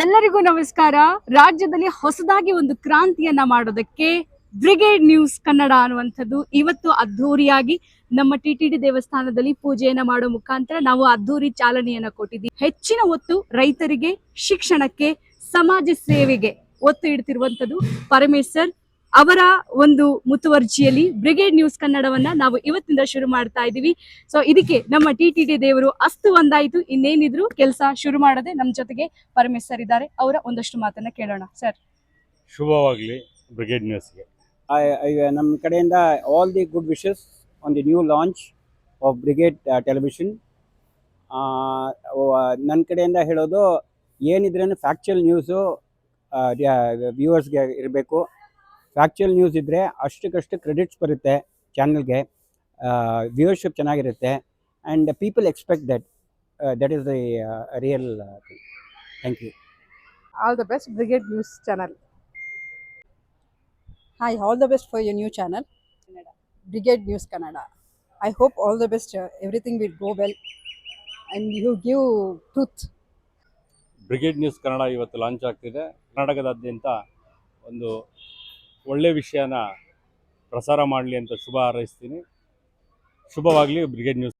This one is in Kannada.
ಎಲ್ಲರಿಗೂ ನಮಸ್ಕಾರ. ರಾಜ್ಯದಲ್ಲಿ ಹೊಸದಾಗಿ ಒಂದು ಕ್ರಾಂತಿಯನ್ನ ಮಾಡೋದಕ್ಕೆ ಬ್ರಿಗೇಡ್ ನ್ಯೂಸ್ ಕನ್ನಡ ಅನ್ನುವಂಥದ್ದು ಇವತ್ತು ಅದ್ಧೂರಿಯಾಗಿ ನಮ್ಮ ಟಿಟಿಡಿ ದೇವಸ್ಥಾನದಲ್ಲಿ ಪೂಜೆಯನ್ನ ಮಾಡೋ ಮುಖಾಂತರ ನಾವು ಅದ್ಧೂರಿ ಚಾಲನೆಯನ್ನ ಕೊಟ್ಟಿದ್ದೀವಿ. ಹೆಚ್ಚಿನ ಒತ್ತು ರೈತರಿಗೆ, ಶಿಕ್ಷಣಕ್ಕೆ, ಸಮಾಜ ಸೇವೆಗೆ ಒತ್ತು ಇಡ್ತಿರುವಂತದ್ದು ಪರಮೇಶ್ವರ್ ಅವರ ಒಂದು ಮುತುವರ್ಜಿಯಲ್ಲಿ ಬ್ರಿಗೇಡ್ ನ್ಯೂಸ್ ಕನ್ನಡವನ್ನ ನಾವು ಇವತ್ತಿಂದ ಶುರು ಮಾಡ್ತಾ ಇದ್ದೀವಿ. ಸೊ ಇದಕ್ಕೆ ನಮ್ಮ ಟಿಟಿಡಿ ದೇವರು ಅಸ್ತು ಒಂದಾಯಿತು. ಇನ್ನೇನಿದ್ರು ಕೆಲಸ ಶುರು ಮಾಡದೆ ನಮ್ಮ ಜೊತೆಗೆ ಪರಮೇಶ್ವರ್ ಇದ್ದಾರೆ. ಅವರ ಒಂದಷ್ಟು ಮಾತನ್ನ ಕೇಳೋಣ. ಸರ್, ಶುಭವಾಗಲಿ ಬ್ರಿಗೇಡ್ ನ್ಯೂಸ್ಗೆ. ನಮ್ಮ ಕಡೆಯಿಂದ all the good wishes on the new launch of brigade television. ನನ್ನ ಕಡೆಯಿಂದ ಹೇಳೋದು ಏನಿದ್ರೂ ಫ್ಯಾಕ್ಚುಯಲ್ ನ್ಯೂಸು ವ್ಯೂವರ್ಸ್ಗೆ ಇರಬೇಕು. ಫ್ಯಾಕ್ಚುಯಲ್ ನ್ಯೂಸ್ ಇದ್ದರೆ ಅಷ್ಟಕ್ಕಷ್ಟು ಕ್ರೆಡಿಟ್ಸ್ ಬರುತ್ತೆ ಚಾನಲ್ಗೆ, ವ್ಯೂವರ್ಶಿಪ್ ಚೆನ್ನಾಗಿರುತ್ತೆ and people expect that is the real thing. Thank you. All the best, Brigade News channel. Hi, all the best for your new channel, Brigade News Kannada. I hope all the best, everything will go well and you give truth. Brigade news Kannada ಇವತ್ತು ಲಾಂಚ್ ಆಗ್ತಿದೆ. ಕರ್ನಾಟಕದಾದ್ಯಂತ ಒಂದು ಒಳ್ಳೆ ವಿಷಯನ ಪ್ರಸಾರ ಮಾಡಲಿ ಅಂತ ಶುಭ ಹಾರೈಸ್ತೀನಿ. ಶುಭವಾಗಲಿ ಬ್ರಿಗೇಡ್ ನ್ಯೂಸ್.